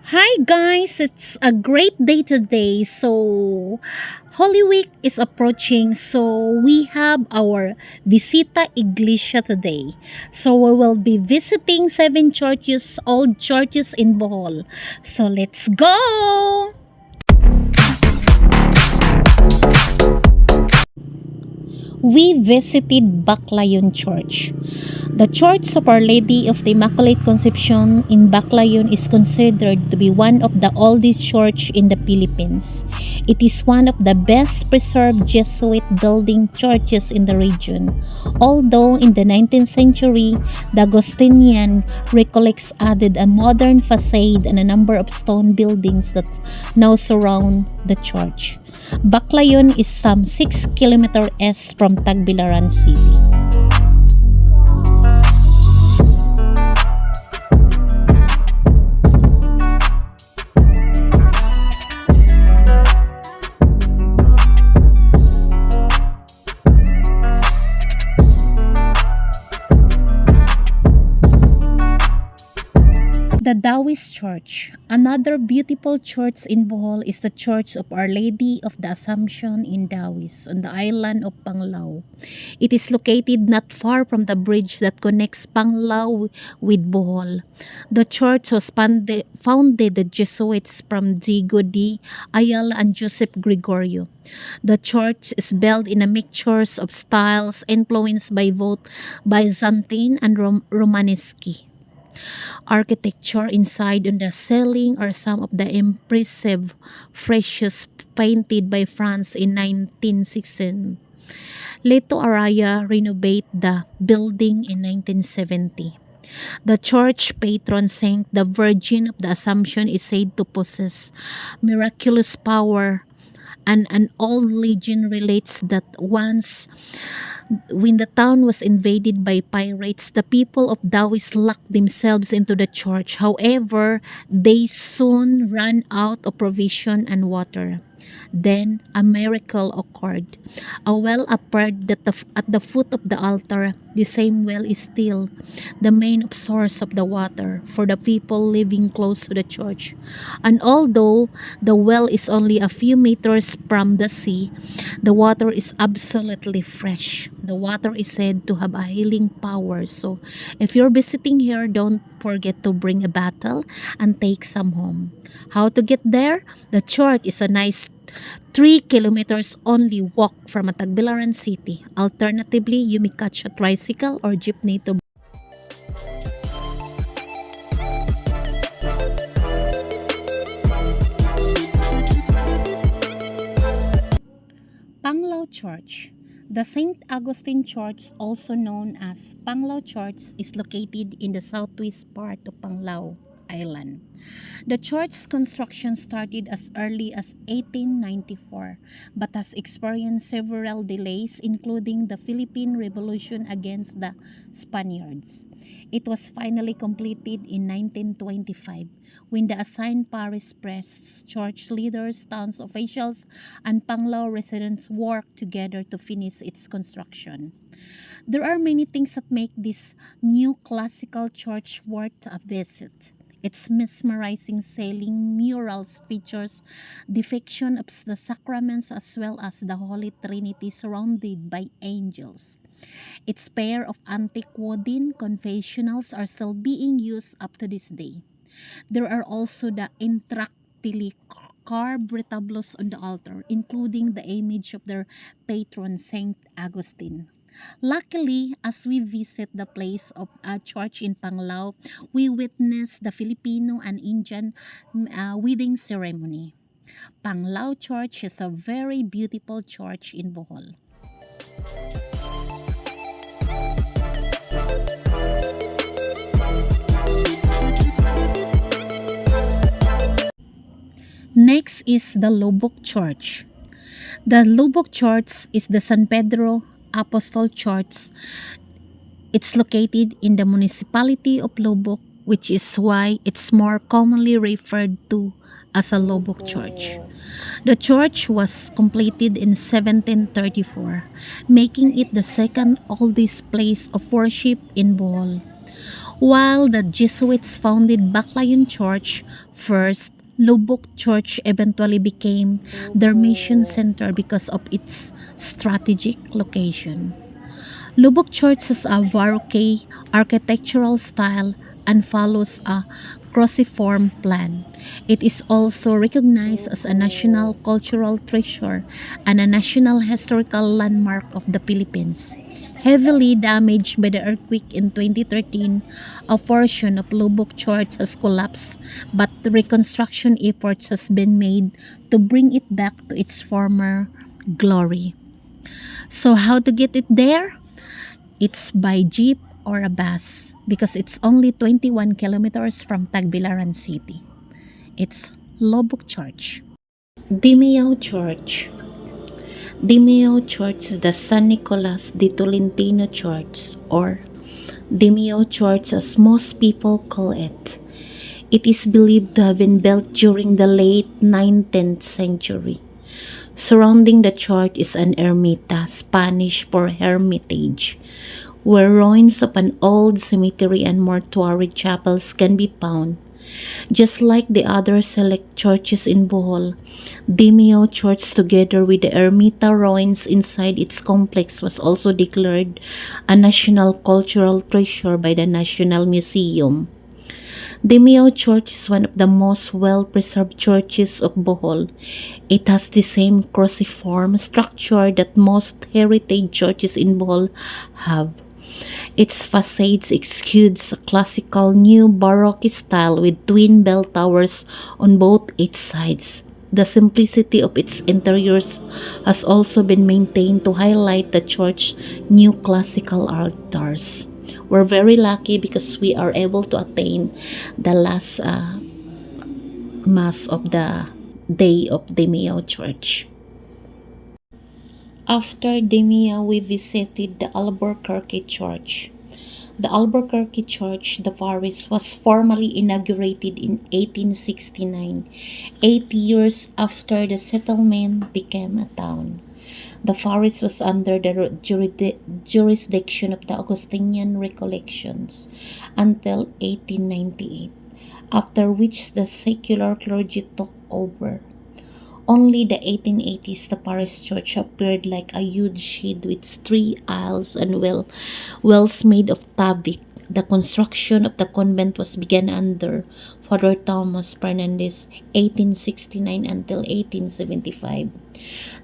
Hi guys, it's a great day today. So, Holy Week is approaching. So, we have our Visita Iglesia today. So, we will be visiting 7 churches, old churches in Bohol. So, let's go! We visited Bacolod Church. The Church of Our Lady of the Immaculate Conception in Bacolod is considered to be one of the oldest church in the Philippines. It is one of the best preserved Jesuit building churches in the region. Although in the 19th century, the Augustinian recollects added a modern facade and a number of stone buildings that now surround the church. Baclayon is some 6 km east from Tagbilaran City. The Dwyero Church. Another beautiful church in Bohol is the Church of Our Lady of the Assumption in Dawis on the island of Panglao. It is located not far from the bridge that connects Panglao with Bohol. The church was founded the Jesuits from Diego de Ayala and Joseph Gregorio. The church is built in a mixture of styles influenced by both Byzantine and Romanesque architecture. Inside on the ceiling are some of the impressive frescoes painted by France in 1916. Leto Araya renovated the building in 1970. The church patron saint, the Virgin of the Assumption, is said to possess miraculous power, and an old legend relates that once when the town was invaded by pirates, the people of Dawis locked themselves into the church. However, they soon ran out of provision and water. Then a miracle occurred. A well appeared at the foot of the altar. The same well is still the main source of the water for the people living close to the church. And although the well is only a few meters from the sea, the water is absolutely fresh. The water is said to have a healing power. So if you're visiting here, don't forget to bring a bottle and take some home. How to get there? The church is a nice 3 kilometers only walk from Tagbilaran City. Alternatively, you may catch a tricycle or jeepney to Panglao Church. The St. Augustine Church, also known as Panglao Church, is located in the southwest part of Panglao Island. The church's construction started as early as 1894 but has experienced several delays, including the Philippine Revolution against the Spaniards. It was finally completed in 1925 when the assigned parish priests, church leaders, town officials, and Panglao residents worked together to finish its construction. There are many things that make this new classical church worth a visit. Its mesmerizing ceiling murals features depiction of the sacraments as well as the Holy Trinity surrounded by angels. Its pair of antique wooden confessionals are still being used up to this day. There are also the intricately carved retablos on the altar, including the image of their patron Saint Augustine. Luckily, as we visit the place of a church in Panglao, we witness the Filipino and Indian wedding ceremony. Panglao Church is a very beautiful church in Bohol. Next is the Lubbock Church. The Lubbock Church is the San Pedro Apostol Church. It's located in the municipality of Lubbock, which is why it's more commonly referred to as a Lubbock Church. The church was completed in 1734, making it the second oldest place of worship in Bohol. While the Jesuits founded Bacolod Church first, Lubbock Church eventually became their mission center because of its strategic location. Lubbock Church has a Baroque architectural style and follows a cruciform plan. It is also recognized as a national cultural treasure and a national historical landmark of the Philippines. Heavily damaged by the earthquake in 2013, a portion of Lubbock Church has collapsed, but the reconstruction efforts has been made to bring it back to its former glory. So how to get it there? It's by jeep or a bus because it's only 21 kilometers from Tagbilaran City. It's Lubbock Church. Dimio Church. Dimio Church is the San Nicolas de Tolentino Church, or Dimio Church as most people call it. It is believed to have been built during the late 19th century. Surrounding the church is an ermita, Spanish for hermitage, where ruins of an old cemetery and mortuary chapels can be found. Just like the other select churches in Bohol, Dimio Church, together with the ermita ruins inside its complex, was also declared a national cultural treasure by the National Museum. Dimio Church is one of the most well-preserved churches of Bohol. It has the same cruciform structure that most heritage churches in Bohol have. Its facades exudes a classical new Baroque style with twin bell towers on both its sides. The simplicity of its interiors has also been maintained to highlight the church's new classical altars. We're very lucky because we are able to attain the last Mass of the day of Dimio Church. After Dimio, we visited the Albuquerque Church. The Albuquerque Church, the parish, was formally inaugurated in 1869, 8 years after the settlement became a town. The parish was under the jurisdiction of the Augustinian Recollections until 1898, after which the secular clergy took over. Only the 1880s, the parish church appeared like a huge shed with 3 aisles and wells made of tabic. The construction of the convent was begun under Father Thomas Fernandez, 1869 until 1875.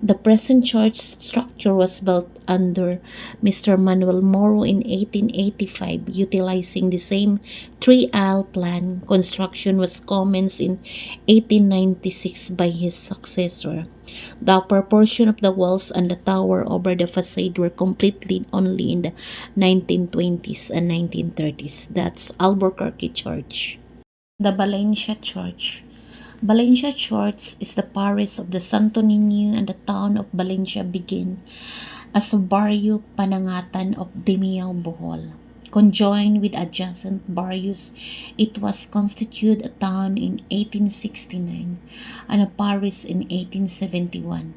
The present church structure was built under Mr. Manuel Moro in 1885, utilizing the same 3-aisle plan. Construction was commenced in 1896 by his successor. The upper portion of the walls and the tower over the facade were completed only in the 1920s and 1930s. That's Albuquerque Church. The Valencia Church. Valencia Church is the parish of the Santo Niño, and the town of Valencia began as a barrio panangatan of Dimio Bohol. Conjoined with adjacent barrios, it was constituted a town in 1869 and a parish in 1871,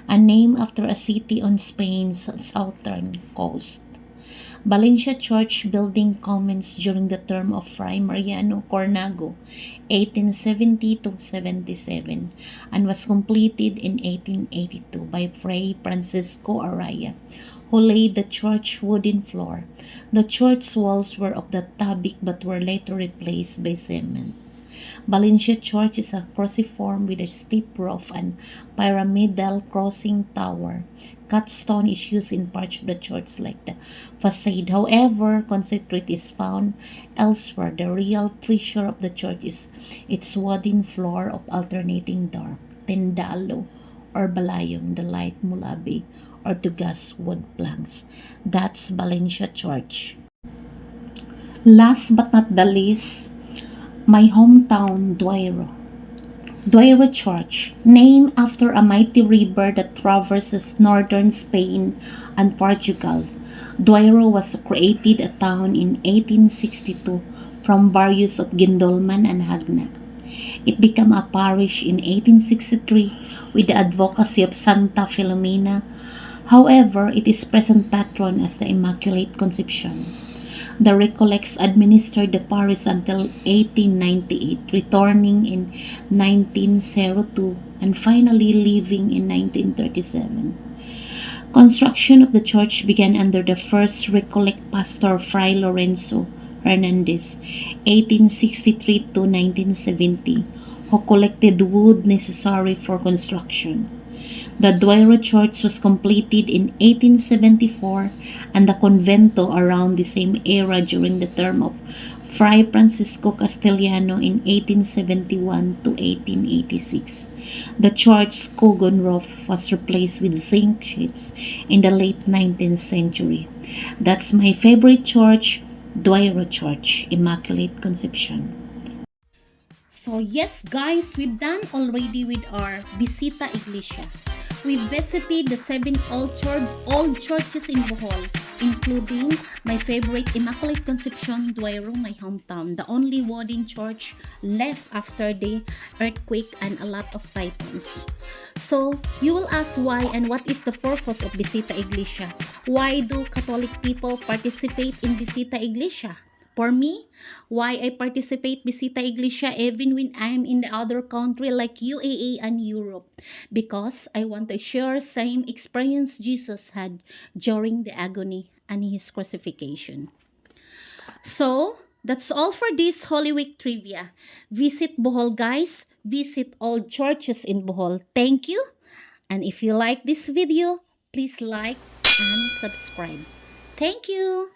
a name after a city on Spain's southern coast. Valencia Church building commenced during the term of Fray Mariano Cornago, 1870-77, and was completed in 1882 by Fray Francisco Araya, who laid the church wooden floor. The church walls were of the tabic but were later replaced by cement. Valencia Church is a cruciform with a steep roof and pyramidal crossing tower. Cut stone is used in parts of the church like the facade. However, concentrate is found elsewhere. The real treasure of the church is its wooden floor of alternating dark, tendalo, or balayong, the light mulabi, or tugas wood planks. That's Valencia Church. Last but not the least, my hometown, Dwyero Church, named after a mighty river that traverses northern Spain and Portugal. Dwyero was created a town in 1862 from barrios of Gindolman and Hagna. It became a parish in 1863 with the advocacy of Santa Filomena. However, it is present patron as the Immaculate Conception. The Recollects administered the parish until 1898, returning in 1902 and finally leaving in 1937. Construction of the church began under the first Recollect pastor Fray Lorenzo Hernandez, 1863 to 1970, who collected wood necessary for construction. The Dwyero Church was completed in 1874 and the convento around the same era during the term of Fray Francisco Castellano in 1871 to 1886. The church's cogon roof was replaced with zinc sheets in the late 19th century. That's my favorite church, Dwyero Church, Immaculate Conception. So yes guys, we've done already with our Visita Iglesia. We visited the 7 old churches in Bohol, including my favorite Immaculate Conception, Dwyero, my hometown, the only wooden church left after the earthquake and a lot of typhoons. So, you will ask why and what is the purpose of Visita Iglesia? Why do Catholic people participate in Visita Iglesia? For me, why I participate Visita Iglesia even when I'm in the other country like UAE and Europe? Because I want to share same experience Jesus had during the agony and his crucifixion. So, that's all for this Holy Week trivia. Visit Bohol guys. Visit all churches in Bohol. Thank you. And if you like this video, please like and subscribe. Thank you.